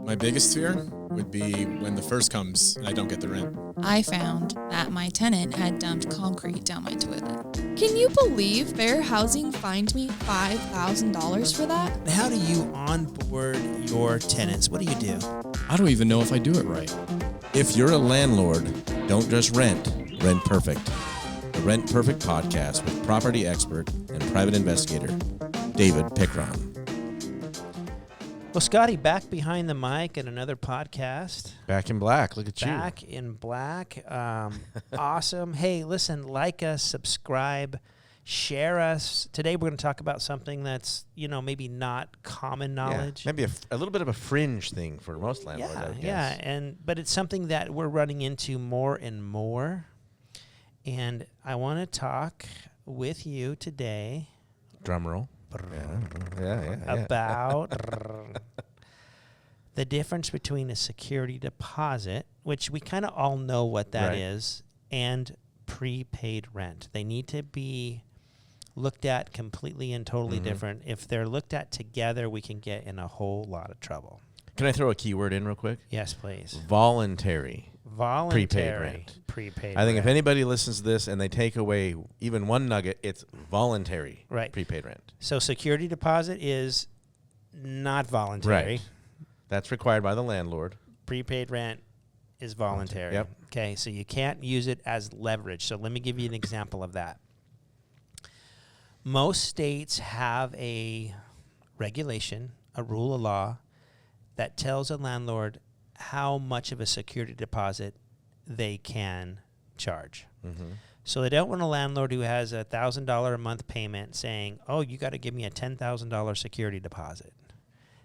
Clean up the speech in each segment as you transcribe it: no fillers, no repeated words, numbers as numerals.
My biggest fear would be when the first comes and I don't get the rent. I found that my tenant had dumped concrete down my toilet. Can you believe Fair Housing fined me $5,000 for that? How do you onboard your tenants? What do you do? I don't even know if I do it right. If you're a landlord, don't just rent, rent perfect. The Rent Perfect podcast with property expert and private investigator, David Pickron. Well, Scotty, back behind the mic at another podcast. Back in black. Look at you. Back in black. Awesome. Hey, listen, like us, subscribe, share us. Today we're going to talk about something that's, maybe not common knowledge. Yeah, maybe a little bit of a fringe thing for most landlords, I guess. But it's something that we're running into more and more. And I want to talk with you today. Drum roll. About the difference between a security deposit, which we kind of all know what that is, and prepaid rent. They need to be looked at completely and totally different. If they're looked at together, we can get in a whole lot of trouble. Can I throw a keyword in real quick? Yes, please. Voluntary. Prepaid rent. Prepaid I think rent. if anybody listens to this and they take away even one nugget, it's voluntary prepaid rent. So security deposit is not voluntary. Right. That's required by the landlord. Prepaid rent is voluntary. Yep. Okay, so you can't use it as leverage. So let me give you an example of that. Most states have a regulation, a rule of law, that tells a landlord how much of a security deposit they can charge. So they don't want a landlord who has a $1,000 a month payment saying, oh, you got to give me a $10,000 security deposit.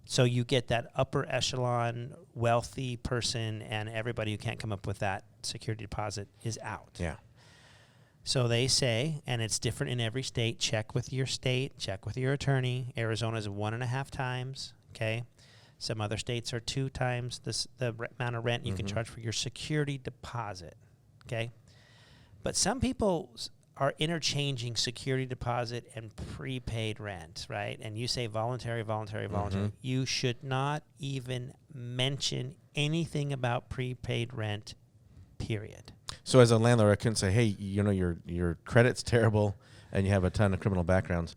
So you get that upper echelon wealthy person, and everybody who can't come up with that security deposit is out. Yeah. So they say, and it's different in every state, check with your state, check with your attorney. Arizona's 1.5 times, okay? Some other states are 2 times the amount of rent you can charge for your security deposit, okay? But some people are interchanging security deposit and prepaid rent, right? And you say voluntary. You should not even mention anything about prepaid rent, period. So as a landlord, I couldn't say, hey, your credit's terrible and you have a ton of criminal backgrounds.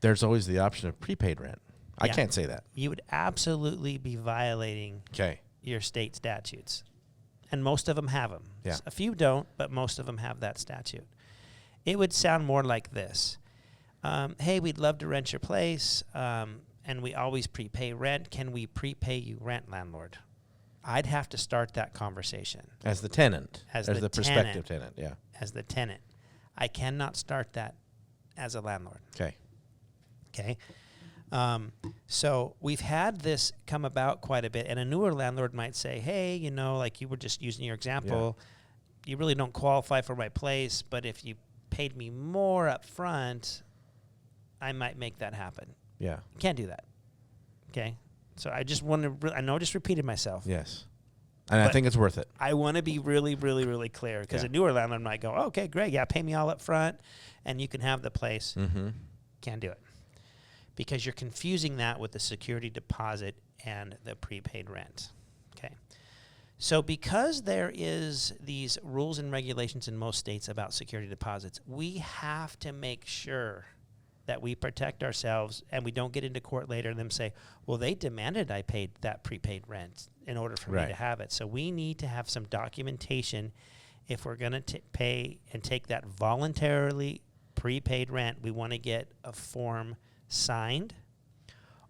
There's always the option of prepaid rent. I can't say that. You would absolutely be violating your state statutes. And most of them have them. Yeah. A few don't, but most of them have that statute. It would sound more like this. Hey, we'd love to rent your place, and we always prepay rent. Can we prepay you rent, landlord? I'd have to start that conversation. As the tenant. As the prospective tenant, yeah. As the tenant. I cannot start that as a landlord. Okay. So we've had this come about quite a bit, and a newer landlord might say, hey, like you were just using your example, you really don't qualify for my place, but if you paid me more up front, I might make that happen. Yeah. You can't do that. Okay? So I just want to, I know I just repeated myself. Yes. And I think it's worth it. I want to be really, really, really clear, because a newer landlord might go, okay, great, pay me all up front, and you can have the place. Can't do it. Because you're confusing that with the security deposit and the prepaid rent. Okay. So because there is these rules and regulations in most states about security deposits, we have to make sure that we protect ourselves and we don't get into court later and them say, well, they demanded I paid that prepaid rent in order for me to have it. So we need to have some documentation if we're going to pay and take that voluntarily prepaid rent. We want to get a form signed,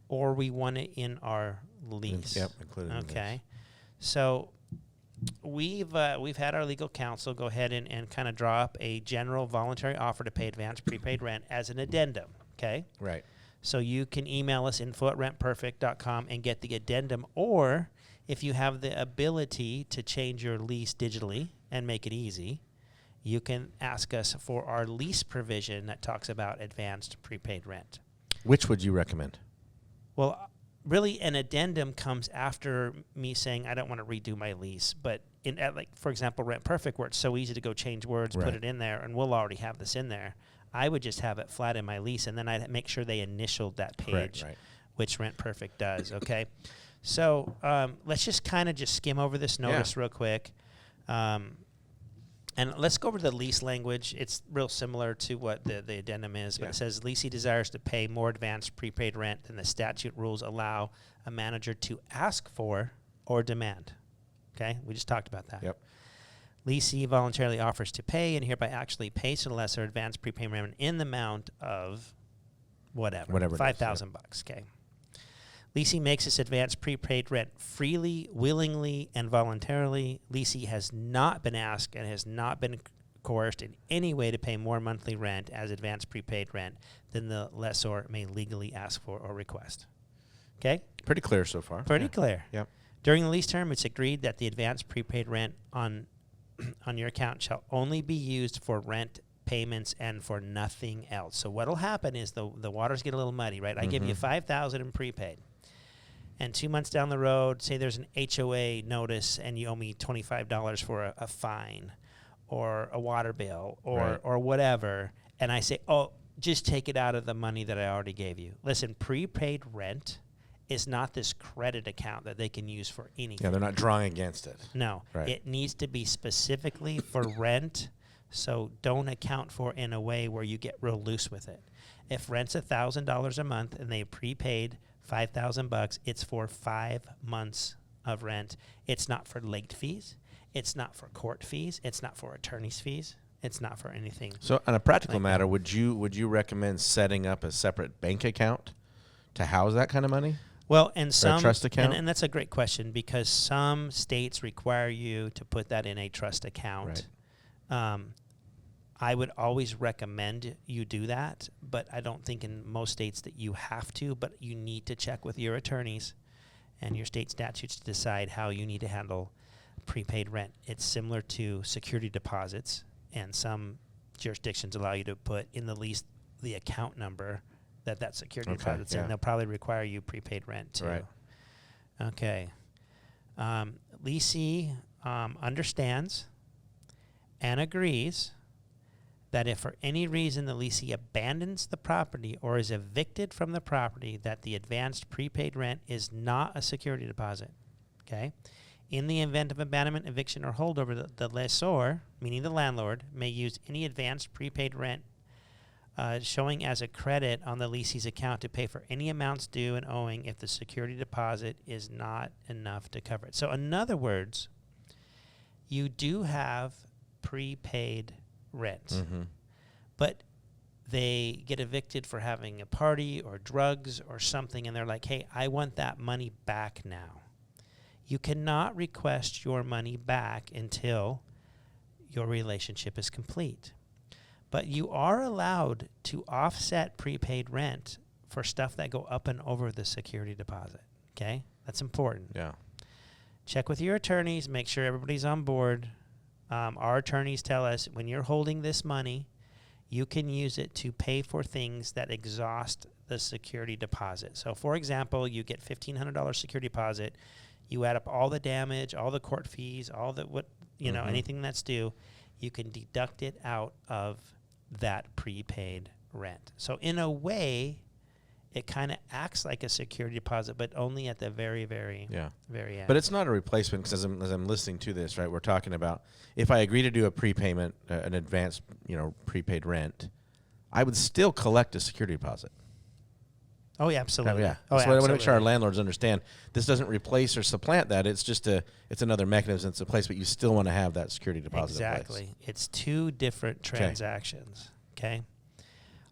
or we want it in our lease. Yep, included in the lease. So we've had our legal counsel go ahead and kind of draw up a general voluntary offer to pay advance prepaid rent as an addendum, okay? Right. So you can email us info@rentperfect.com and get the addendum, or if you have the ability to change your lease digitally and make it easy, you can ask us for our lease provision that talks about advanced prepaid rent. Which would you recommend? Well, really, an addendum comes after me saying I don't want to redo my lease. But for example, Rent Perfect, where it's so easy to go change words, put it in there, and we'll already have this in there. I would just have it flat in my lease, and then I'd make sure they initialed that page, which Rent Perfect does. Okay, So let's just kind of just skim over this notice real quick. And let's go over the lease language. It's real similar to what the addendum is, but it says leasee desires to pay more advanced prepaid rent than the statute rules allow a manager to ask for or demand. Okay, we just talked about that. Yep. Leasee voluntarily offers to pay and hereby actually pays to the lessor advanced prepaid rent in the amount of whatever $5,000 bucks. Okay. Leasee makes this advanced prepaid rent freely, willingly, and voluntarily. Leasee has not been asked and has not been coerced in any way to pay more monthly rent as advanced prepaid rent than the lessor may legally ask for or request. Okay? Pretty clear so far. Pretty clear. Yep. During the lease term, it's agreed that the advanced prepaid rent on your account shall only be used for rent payments and for nothing else. So what'll happen is the waters get a little muddy, right? I give you $5,000 in prepaid. And 2 months down the road, say there's an HOA notice and you owe me $25 for a fine or a water bill or whatever. And I say, oh, just take it out of the money that I already gave you. Listen, prepaid rent is not this credit account that they can use for anything. Yeah, they're not drawing against it. No. Right. It needs to be specifically for rent, so don't account for in a way where you get real loose with it. If rent's $1,000 a month and they prepaid $5,000, it's for 5 months of rent. It's not for late fees. It's not for court fees. It's not for attorney's fees. It's not for anything. So on a practical like matter, that. would you recommend setting up a separate bank account to house that kind of money? Well, and some trust account? and that's a great question because some states require you to put that in a trust account. Right. I would always recommend you do that, but I don't think in most states that you have to, but you need to check with your attorneys and your state statutes to decide how you need to handle prepaid rent. It's similar to security deposits, and some jurisdictions allow you to put in the lease the account number that security deposit's in. They'll probably require you prepaid rent too. Right. Okay. Leasee understands and agrees that if for any reason the leasee abandons the property or is evicted from the property, that the advanced prepaid rent is not a security deposit. Okay? In the event of abandonment, eviction, or holdover, the lessor, meaning the landlord, may use any advanced prepaid rent showing as a credit on the leasee's account to pay for any amounts due and owing if the security deposit is not enough to cover it. So in other words, you do have prepaid rent, but they get evicted for having a party or drugs or something, and they're like, hey, I want that money back now. You cannot request your money back until your relationship is complete. But you are allowed to offset prepaid rent for stuff that go up and over the security deposit. Okay? That's important. Yeah. Check with your attorneys. Make sure everybody's on board. Our attorneys tell us when you're holding this money, you can use it to pay for things that exhaust the security deposit. So, for example, you get $1,500 security deposit. You add up all the damage, all the court fees, all the anything that's due. You can deduct it out of that prepaid rent. So, in a way, it kind of acts like a security deposit, but only at the very, very, very end. But it's not a replacement because as I'm listening to this, right, we're talking about if I agree to do a prepayment, an advanced, prepaid rent, I would still collect a security deposit. Oh, yeah, absolutely. Yeah. Oh, so I want to make sure our absolutely. landlords understand this doesn't replace or supplant that. It's just it's another mechanism that's in place, but you still want to have that security deposit in place. Exactly. It's two different transactions. Okay.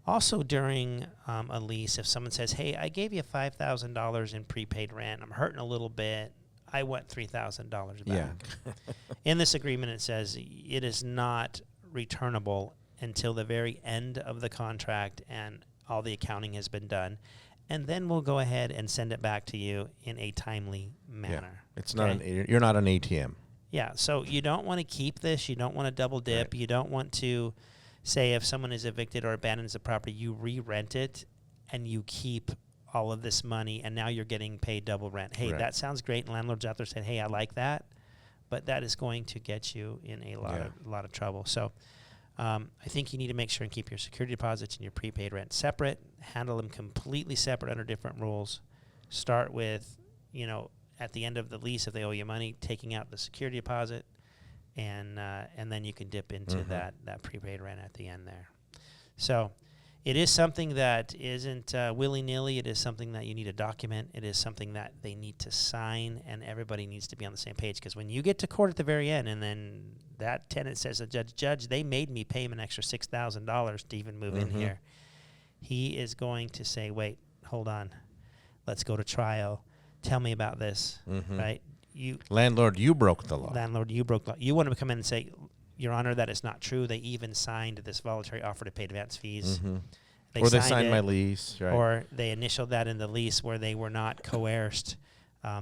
Also, during a lease, if someone says, hey, I gave you $5,000 in prepaid rent, I'm hurting a little bit, I want $3,000 back. Yeah. In this agreement, it says it is not returnable until the very end of the contract and all the accounting has been done. And then we'll go ahead and send it back to you in a timely manner. Yeah. It's not you're not an ATM. Yeah, so you don't want to keep this. You don't want to double dip. Right. You don't want to say if someone is evicted or abandons the property, you re-rent it and you keep all of this money and now you're getting paid double rent. Hey, that sounds great. And landlords out there said, hey, I like that. But that is going to get you in a lot of trouble. So I think you need to make sure and keep your security deposits and your prepaid rent separate. Handle them completely separate under different rules. Start with, at the end of the lease, if they owe you money, taking out the security deposit, and then you can dip into that prepaid rent at the end there. So it is something that isn't willy-nilly. It is something that you need to document. It is something that they need to sign, and everybody needs to be on the same page. Because when you get to court at the very end, and then that tenant says to the judge, they made me pay him an extra $6,000 to even move in here. He is going to say, wait, hold on. Let's go to trial. Tell me about this, right? Landlord, you broke the law. Landlord, you broke the law. You want to come in and say, Your Honor, that is not true. They even signed this voluntary offer to pay advance fees. Or they signed my lease. Right. Or they initialed that in the lease where they were not coerced.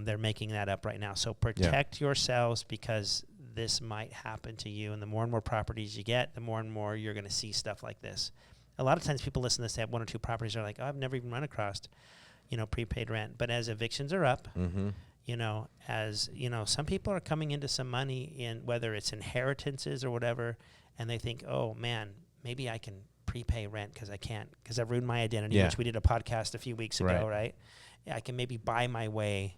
They're making that up right now. So protect yourselves, because this might happen to you. And the more and more properties you get, the more and more you're going to see stuff like this. A lot of times people listen to this, they have 1 or 2 properties, they're like, oh, I've never even run across, prepaid rent. But as evictions are up, some people are coming into some money in, whether it's inheritances or whatever, and they think, oh man, maybe I can prepay rent because I've ruined my identity, which we did a podcast a few weeks ago, right? I can maybe buy my way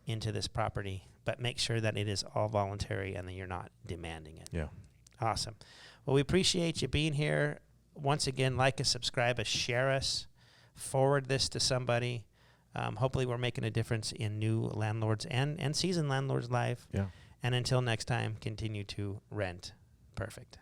into this property, but make sure that it is all voluntary and that you're not demanding it. Yeah. Awesome. Well, we appreciate you being here. Once again, like us, subscribe us, share us, forward this to somebody. Hopefully we're making a difference in new landlords and seasoned landlords' life. Yeah. And until next time, continue to rent perfect.